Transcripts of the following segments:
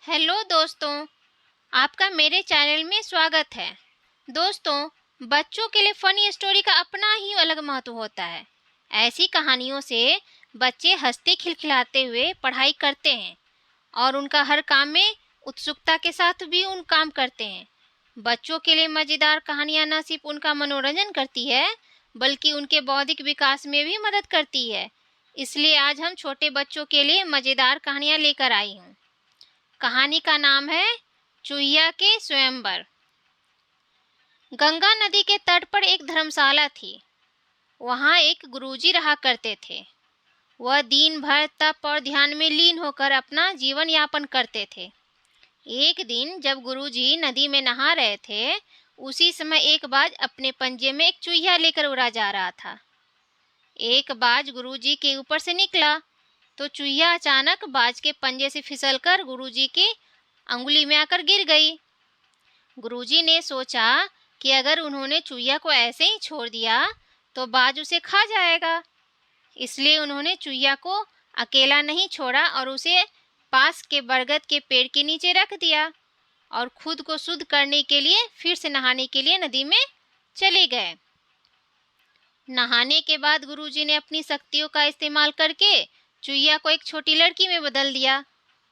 Hello दोस्तों, आपका मेरे चैनल में स्वागत है। दोस्तों, बच्चों के लिए फनी स्टोरी का अपना ही अलग महत्व होता है। ऐसी कहानियों से बच्चे हंसते खिलखिलाते हुए पढ़ाई करते हैं और उनका हर काम में उत्सुकता के साथ भी उन काम करते हैं। बच्चों के लिए मज़ेदार कहानियाँ न सिर्फ उनका मनोरंजन करती है, बल्कि उनके बौद्धिक विकास में भी मदद करती है। इसलिए आज हम छोटे बच्चों के लिए मज़ेदार कहानियाँ लेकर आई हूँ। कहानी का नाम है चूहिया के स्वयंवर। गंगा नदी के तट पर एक धर्मशाला थी। वहाँ एक गुरुजी रहा करते थे। वह दिन भर तप और ध्यान में लीन होकर अपना जीवन यापन करते थे। एक दिन जब गुरुजी नदी में नहा रहे थे, उसी समय एक बाज अपने पंजे में एक चूहिया लेकर उड़ा जा रहा था। एक बाज गुरुजी के ऊपर से निकला तो चूहिया अचानक बाज के पंजे से फिसलकर गुरुजी के अंगुली में आकर गिर गई। गुरुजी ने सोचा कि अगर उन्होंने चूहिया को ऐसे ही छोड़ दिया तो बाज उसे खा जाएगा। इसलिए उन्होंने चूहिया को अकेला नहीं छोड़ा और उसे पास के बरगद के पेड़ के नीचे रख दिया और खुद को शुद्ध करने के लिए फिर से नहाने के लिए नदी में चले गए। नहाने के बाद गुरुजी ने अपनी शक्तियों का इस्तेमाल करके चूहिया को एक छोटी लड़की में बदल दिया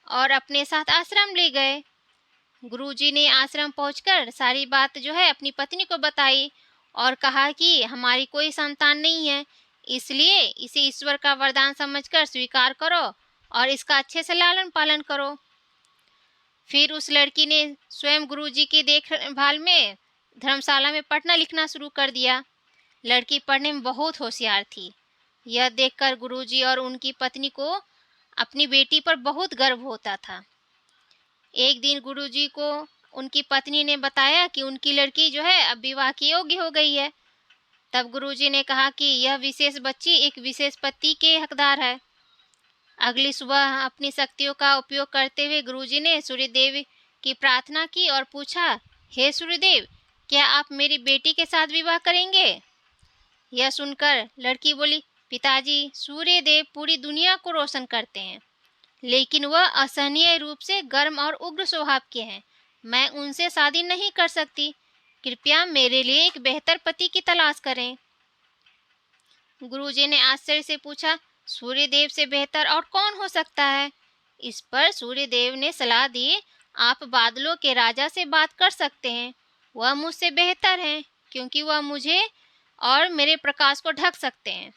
और अपने साथ आश्रम ले गए। गुरुजी ने आश्रम पहुंचकर सारी बात अपनी पत्नी को बताई और कहा कि हमारी कोई संतान नहीं है, इसलिए इसे ईश्वर का वरदान समझकर स्वीकार करो और इसका अच्छे से लालन पालन करो। फिर उस लड़की ने स्वयं गुरुजी की देखभाल में धर्मशाला में पढ़ना लिखना शुरू कर दिया। लड़की पढ़ने में बहुत होशियार थी। यह देखकर गुरुजी और उनकी पत्नी को अपनी बेटी पर बहुत गर्व होता था। एक दिन गुरुजी को उनकी पत्नी ने बताया कि उनकी लड़की अब विवाह के योग्य हो गई है। तब गुरुजी ने कहा कि यह विशेष बच्ची एक विशेष पति के हकदार है। अगली सुबह अपनी शक्तियों का उपयोग करते हुए गुरुजी ने सूर्यदेव की प्रार्थना की और पूछा, हे सूर्यदेव, क्या आप मेरी बेटी के साथ विवाह करेंगे? यह सुनकर लड़की बोली, पिताजी, सूर्यदेव पूरी दुनिया को रोशन करते हैं, लेकिन वह असहनीय रूप से गर्म और उग्र स्वभाव के हैं। मैं उनसे शादी नहीं कर सकती। कृपया मेरे लिए एक बेहतर पति की तलाश करें। गुरुजी ने आश्चर्य से पूछा, सूर्यदेव से बेहतर और कौन हो सकता है? इस पर सूर्यदेव ने सलाह दी, आप बादलों के राजा से बात कर सकते हैं। वह मुझसे बेहतर हैं क्योंकि वह मुझे और मेरे प्रकाश को ढक सकते हैं।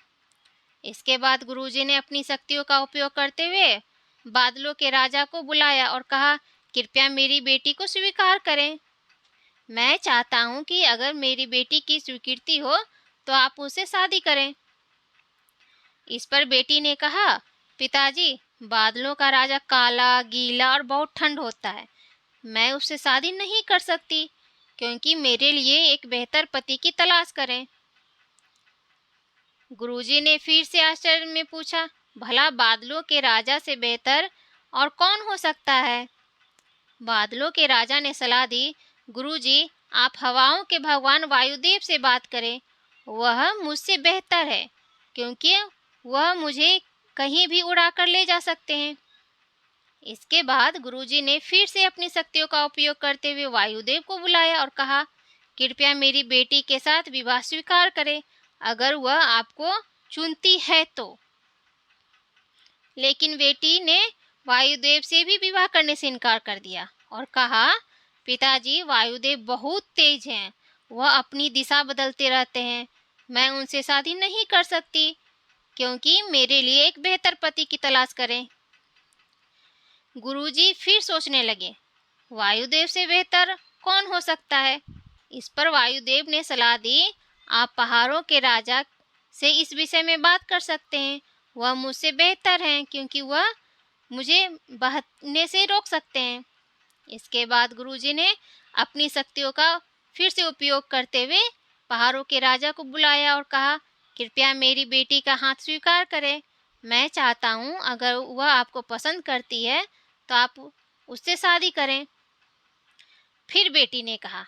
इसके बाद गुरुजी ने अपनी शक्तियों का उपयोग करते हुए बादलों के राजा को बुलाया और कहा, कृपया मेरी बेटी को स्वीकार करें। मैं चाहता हूं कि अगर मेरी बेटी की स्वीकृति हो तो आप उससे शादी करें। इस पर बेटी ने कहा, पिताजी, बादलों का राजा काला, गीला और बहुत ठंड होता है। मैं उससे शादी नहीं कर सकती क्योंकि मेरे लिए एक बेहतर पति की तलाश करें। गुरुजी ने फिर से आश्चर्य में पूछा, भला बादलों के राजा से बेहतर और कौन हो सकता है? बादलों के राजा ने सलाह दी, गुरुजी, आप हवाओं के भगवान वायुदेव से बात करें। वह मुझसे बेहतर है क्योंकि वह मुझे कहीं भी उड़ाकर ले जा सकते हैं। इसके बाद गुरुजी ने फिर से अपनी शक्तियों का उपयोग करते हुए वायुदेव को बुलाया और कहा, कृपया मेरी बेटी के साथ विवाह स्वीकार करें अगर वह आपको चुनती है तो। लेकिन बेटी ने वायुदेव से भी विवाह करने से इनकार कर दिया और कहा, पिताजी, वायुदेव बहुत तेज हैं। वह अपनी दिशा बदलते रहते हैं। मैं उनसे शादी नहीं कर सकती क्योंकि मेरे लिए एक बेहतर पति की तलाश करें। गुरुजी फिर सोचने लगे, वायुदेव से बेहतर कौन हो सकता है? इस पर वायुदेव ने सलाह दी, आप पहाड़ों के राजा से इस विषय में बात कर सकते हैं। वह मुझसे बेहतर हैं क्योंकि वह मुझे बहने से रोक सकते हैं। इसके बाद गुरुजी ने अपनी शक्तियों का फिर से उपयोग करते हुए पहाड़ों के राजा को बुलाया और कहा, कृपया मेरी बेटी का हाथ स्वीकार करें। मैं चाहता हूँ अगर वह आपको पसंद करती है तो आप उससे शादी करें। फिर बेटी ने कहा,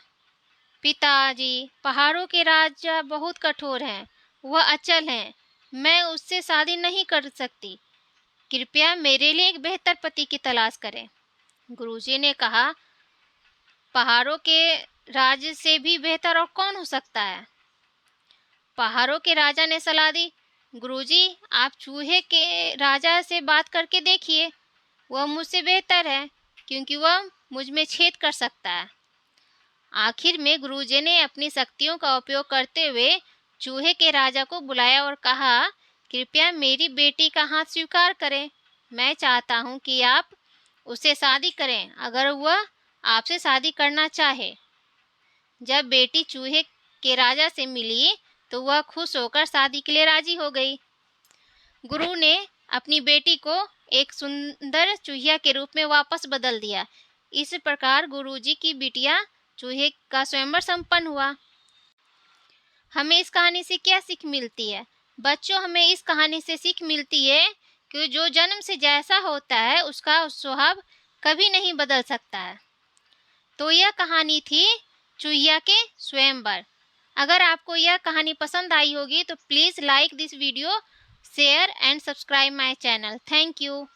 पिताजी, पहाड़ों के राजा बहुत कठोर हैं। वह अचल हैं। मैं उससे शादी नहीं कर सकती। कृपया मेरे लिए एक बेहतर पति की तलाश करें। गुरुजी ने कहा, पहाड़ों के राज से भी बेहतर और कौन हो सकता है। पहाड़ों के राजा ने सलाह दी, गुरुजी आप चूहे के राजा से बात करके देखिए, वह मुझसे बेहतर है क्योंकि वह मुझ में छेद कर सकता है। आखिर में गुरुजी ने अपनी शक्तियों का उपयोग करते हुए चूहे के राजा को बुलाया और कहा, कृपया मेरी बेटी का हाथ स्वीकार करें। मैं चाहता हूं कि आप उससे शादी करें अगर वह आपसे शादी करना चाहे। जब बेटी चूहे के राजा से मिली तो वह खुश होकर शादी के लिए राजी हो गई। गुरु ने अपनी बेटी को एक सुंदर चूहिया के रूप में वापस बदल दिया। इस प्रकार गुरुजी की बिटिया चूहे का स्वयंवर संपन्न हुआ। हमें इस कहानी से क्या सीख मिलती है? बच्चों, हमें इस कहानी से सीख मिलती है कि जो जन्म से जैसा होता है उसका स्वभाव कभी नहीं बदल सकता है। तो यह कहानी थी चूहिया के स्वयंवर। अगर आपको यह कहानी पसंद आई होगी तो please like this video, share and subscribe my channel. Thank you.